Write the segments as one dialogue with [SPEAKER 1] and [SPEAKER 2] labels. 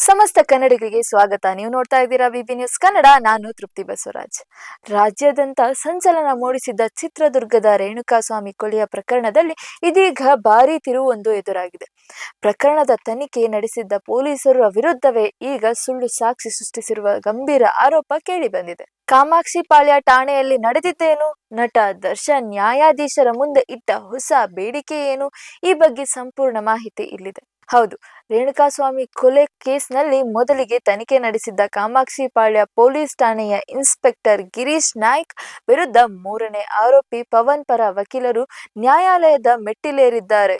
[SPEAKER 1] ಸಮಸ್ತ ಕನ್ನಡಿಗರಿಗೆ ಸ್ವಾಗತ. ನೀವು ನೋಡ್ತಾ ಇದ್ದೀರಾ ವಿಬಿ ನ್ಯೂಸ್ ಕನ್ನಡ. ನಾನು ತೃಪ್ತಿ ಬಸವರಾಜ್. ರಾಜ್ಯಾದ್ಯಂತ ಸಂಚಲನ ಮೂಡಿಸಿದ್ದ ಚಿತ್ರದುರ್ಗದ ರೇಣುಕಾಸ್ವಾಮಿ ಕೊಲೆಯ ಪ್ರಕರಣದಲ್ಲಿ ಇದೀಗ ಭಾರೀ ತಿರುವೊಂದು ಎದುರಾಗಿದೆ. ಪ್ರಕರಣದ ತನಿಖೆ ನಡೆಸಿದ್ದ ಪೊಲೀಸರ ವಿರುದ್ಧವೇ ಈಗ ಸುಳ್ಳು ಸಾಕ್ಷಿ ಸೃಷ್ಟಿಸಿರುವ ಗಂಭೀರ ಆರೋಪ ಕೇಳಿಬಂದಿದೆ. ಕಾಮಾಕ್ಷಿಪಾಳ್ಯ ಠಾಣೆಯಲ್ಲಿ ನಡೆದಿದ್ದೇನು? ನಟ ದರ್ಶನ್ ನ್ಯಾಯಾಧೀಶರ ಮುಂದೆ ಇಟ್ಟ ಹೊಸ ಬೇಡಿಕೆ ಏನು? ಈ ಬಗ್ಗೆ ಸಂಪೂರ್ಣ ಮಾಹಿತಿ ಇಲ್ಲಿದೆ. ಹೌದು, ರೇಣುಕಾಸ್ವಾಮಿ ಕೊಲೆ ಕೇಸ್ನಲ್ಲಿ ಮೊದಲಿಗೆ ತನಿಖೆ ನಡೆಸಿದ್ದ ಕಾಮಾಕ್ಷಿಪಾಳ್ಯ ಪೊಲೀಸ್ ಠಾಣೆಯ ಇನ್ಸ್ಪೆಕ್ಟರ್ ಗಿರೀಶ್ ನಾಯ್ಕ್ ವಿರುದ್ಧ ಮೂರನೇ ಆರೋಪಿ ಪವನ್ ಪರ ವಕೀಲರು ನ್ಯಾಯಾಲಯದ ಮೆಟ್ಟಿಲೇರಿದ್ದಾರೆ.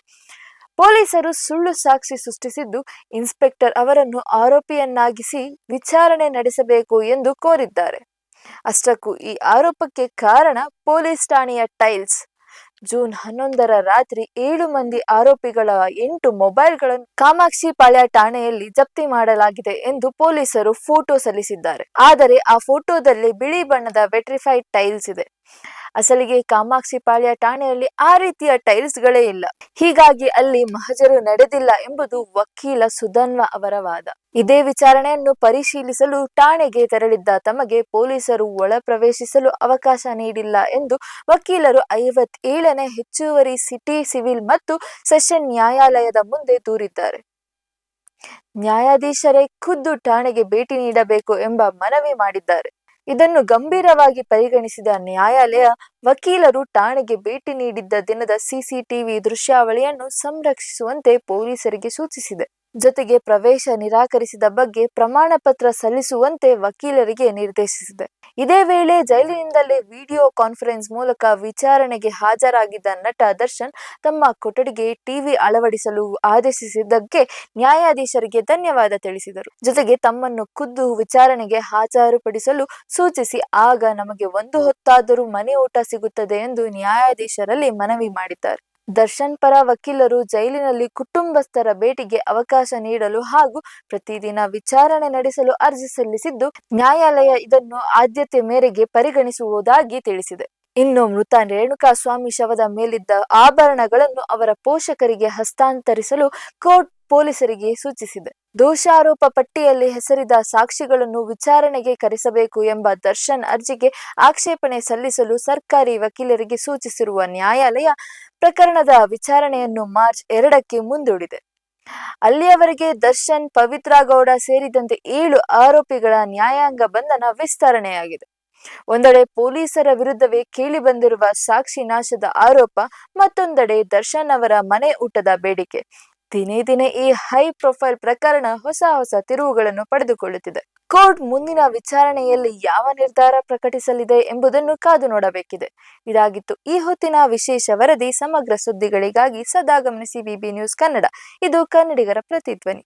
[SPEAKER 1] ಪೊಲೀಸರು ಸುಳ್ಳು ಸಾಕ್ಷಿ ಸೃಷ್ಟಿಸಿದ್ದು ಇನ್ಸ್ಪೆಕ್ಟರ್ ಅವರನ್ನು ಆರೋಪಿಯನ್ನಾಗಿಸಿ ವಿಚಾರಣೆ ನಡೆಸಬೇಕು ಎಂದು ಕೋರಿದ್ದಾರೆ. ಅಷ್ಟಕ್ಕೂ ಈ ಆರೋಪಕ್ಕೆ ಕಾರಣ ಪೊಲೀಸ್ ಠಾಣೆಯ ಟೈಲ್ಸ್. ಜೂನ್ 11ರ ರಾತ್ರಿ 7 ಮಂದಿ ಆರೋಪಿಗಳ 8 ಮೊಬೈಲ್ಗಳನ್ನು ಕಾಮಾಕ್ಷಿಪಾಳ್ಯ ಠಾಣೆಯಲ್ಲಿ ಜಪ್ತಿ ಮಾಡಲಾಗಿದೆ ಎಂದು ಪೊಲೀಸರು ಫೋಟೋ ಸಲ್ಲಿಸಿದ್ದಾರೆ. ಆದರೆ ಆ ಫೋಟೋದಲ್ಲಿ ಬಿಳಿ ಬಣ್ಣದ ವೆಟ್ರಿಫೈಡ್ ಟೈಲ್ಸ್ ಇದೆ. ಅಸಲಿಗೆ ಕಾಮಾಕ್ಷಿಪಾಳ್ಯ ಠಾಣೆಯಲ್ಲಿ ಆ ರೀತಿಯ ಟೈಲ್ಸ್ಗಳೇ ಇಲ್ಲ. ಹೀಗಾಗಿ ಅಲ್ಲಿ ಮಹಜರು ನಡೆದಿಲ್ಲ ಎಂಬುದು ವಕೀಲ ಸುಧನ್ವ ಅವರ ವಾದ. ಇದೇ ವಿಚಾರಣೆಯನ್ನು ಪರಿಶೀಲಿಸಲು ಠಾಣೆಗೆ ತೆರಳಿದ್ದ ತಮಗೆ ಪೊಲೀಸರು ಒಳ ಪ್ರವೇಶಿಸಲು ಅವಕಾಶ ನೀಡಿಲ್ಲ ಎಂದು ವಕೀಲರು 57ನೇ ಹೆಚ್ಚುವರಿ ಸಿಟಿ ಸಿವಿಲ್ ಮತ್ತು ಸೆಷನ್ ನ್ಯಾಯಾಲಯದ ಮುಂದೆ ದೂರಿದ್ದಾರೆ. ನ್ಯಾಯಾಧೀಶರೇ ಖುದ್ದು ಠಾಣೆಗೆ ಭೇಟಿ ನೀಡಬೇಕು ಎಂಬ ಮನವಿ ಮಾಡಿದ್ದಾರೆ. ಇದನ್ನು ಗಂಭೀರವಾಗಿ ಪರಿಗಣಿಸಿದ ನ್ಯಾಯಾಲಯ ವಕೀಲರು ಠಾಣೆಗೆ ಭೇಟಿ ನೀಡಿದ್ದ ದಿನದ ಸಿಸಿಟಿವಿ ದೃಶ್ಯಾವಳಿಯನ್ನು ಸಂರಕ್ಷಿಸುವಂತೆ ಪೊಲೀಸರಿಗೆ ಸೂಚಿಸಿದೆ. ಜೊತೆಗೆ ಪ್ರವೇಶ ನಿರಾಕರಿಸಿದ ಬಗ್ಗೆ ಪ್ರಮಾಣ ಪತ್ರ ಸಲ್ಲಿಸುವಂತೆ ವಕೀಲರಿಗೆ ನಿರ್ದೇಶಿಸಿದೆ. ಇದೇ ವೇಳೆ ಜೈಲಿನಿಂದಲೇ ವಿಡಿಯೋ ಕಾನ್ಫರೆನ್ಸ್ ಮೂಲಕ ವಿಚಾರಣೆಗೆ ಹಾಜರಾಗಿದ್ದ ನಟ ದರ್ಶನ್ ತಮ್ಮ ಕೊಠಡಿಗೆ ಟಿವಿ ಅಳವಡಿಸಲು ಆದೇಶಿಸಿದ್ದಕ್ಕೆ ನ್ಯಾಯಾಧೀಶರಿಗೆ ಧನ್ಯವಾದ ತಿಳಿಸಿದರು. ಜೊತೆಗೆ ತಮ್ಮನ್ನು ಖುದ್ದು ವಿಚಾರಣೆಗೆ ಹಾಜರುಪಡಿಸಲು ಸೂಚಿಸಿ ಆಗ ನಮಗೆ ಒಂದು ಹೊತ್ತಾದರೂ ಮನೆ ಊಟ ಸಿಗುತ್ತದೆ ಎಂದು ನ್ಯಾಯಾಧೀಶರಲ್ಲಿ ಮನವಿ ಮಾಡಿದ್ದಾರೆ. ದರ್ಶನ್ ಪರ ವಕೀಲರು ಜೈಲಿನಲ್ಲಿ ಕುಟುಂಬಸ್ಥರ ಭೇಟಿಗೆ ಅವಕಾಶ ನೀಡಲು ಹಾಗೂ ಪ್ರತಿದಿನ ವಿಚಾರಣೆ ನಡೆಸಲು ಅರ್ಜಿ ಸಲ್ಲಿಸಿದ್ದು ನ್ಯಾಯಾಲಯ ಇದನ್ನು ಆದ್ಯತೆ ಮೇರೆಗೆ ಪರಿಗಣಿಸುವುದಾಗಿ ತಿಳಿಸಿದೆ. ಇನ್ನು ಮೃತ ರೇಣುಕಾಸ್ವಾಮಿ ಶವದ ಮೇಲಿದ್ದ ಆಭರಣಗಳನ್ನು ಅವರ ಪೋಷಕರಿಗೆ ಹಸ್ತಾಂತರಿಸಲು ಕೋರ್ಟ್ ಪೊಲೀಸರಿಗೆ ಸೂಚಿಸಿದೆ. ದೋಷಾರೋಪ ಪಟ್ಟಿಯಲ್ಲಿ ಹೆಸರಿದ ಸಾಕ್ಷಿಗಳನ್ನು ವಿಚಾರಣೆಗೆ ಕರೆಸಬೇಕು ಎಂಬ ದರ್ಶನ್ ಅರ್ಜಿಗೆ ಆಕ್ಷೇಪಣೆ ಸಲ್ಲಿಸಲು ಸರ್ಕಾರಿ ವಕೀಲರಿಗೆ ಸೂಚಿಸಿರುವ ನ್ಯಾಯಾಲಯ ಪ್ರಕರಣದ ವಿಚಾರಣೆಯನ್ನು ಮಾರ್ಚ್ 2ಕ್ಕೆ ಮುಂದೂಡಿದೆ. ಅಲ್ಲಿಯವರೆಗೆ ದರ್ಶನ್, ಪವಿತ್ರ ಗೌಡ ಸೇರಿದಂತೆ 7 ಆರೋಪಿಗಳ ನ್ಯಾಯಾಂಗ ಬಂಧನ ವಿಸ್ತರಣೆಯಾಗಿದೆ. ಒಂದೆಡೆ ಪೊಲೀಸರ ವಿರುದ್ಧವೇ ಕೇಳಿಬಂದಿರುವ ಸಾಕ್ಷಿ ನಾಶದ ಆರೋಪ, ಮತ್ತೊಂದೆಡೆ ದರ್ಶನ್ ಅವರ ಮನೆ ಊಟದ ಬೇಡಿಕೆ. ದಿನೇ ದಿನೇ ಈ ಹೈ ಪ್ರೊಫೈಲ್ ಪ್ರಕರಣ ಹೊಸ ತಿರುವುಗಳನ್ನು ಪಡೆದುಕೊಳ್ಳುತ್ತಿದೆ. ಕೋರ್ಟ್ ಮುಂದಿನ ವಿಚಾರಣೆಯಲ್ಲಿ ಯಾವ ನಿರ್ಧಾರ ಪ್ರಕಟಿಸಲಿದೆ ಎಂಬುದನ್ನು ಕಾದು ನೋಡಬೇಕಿದೆ. ಇದಾಗಿತ್ತು ಈ ಹೊತ್ತಿನ ವಿಶೇಷ ವರದಿ. ಸಮಗ್ರ ಸುದ್ದಿಗಳಿಗಾಗಿ ಸದಾ ಗಮನಿಸಿ ವಿಬಿ ನ್ಯೂಸ್ ಕನ್ನಡ. ಇದು ಕನ್ನಡಿಗರ ಪ್ರತಿಧ್ವನಿ.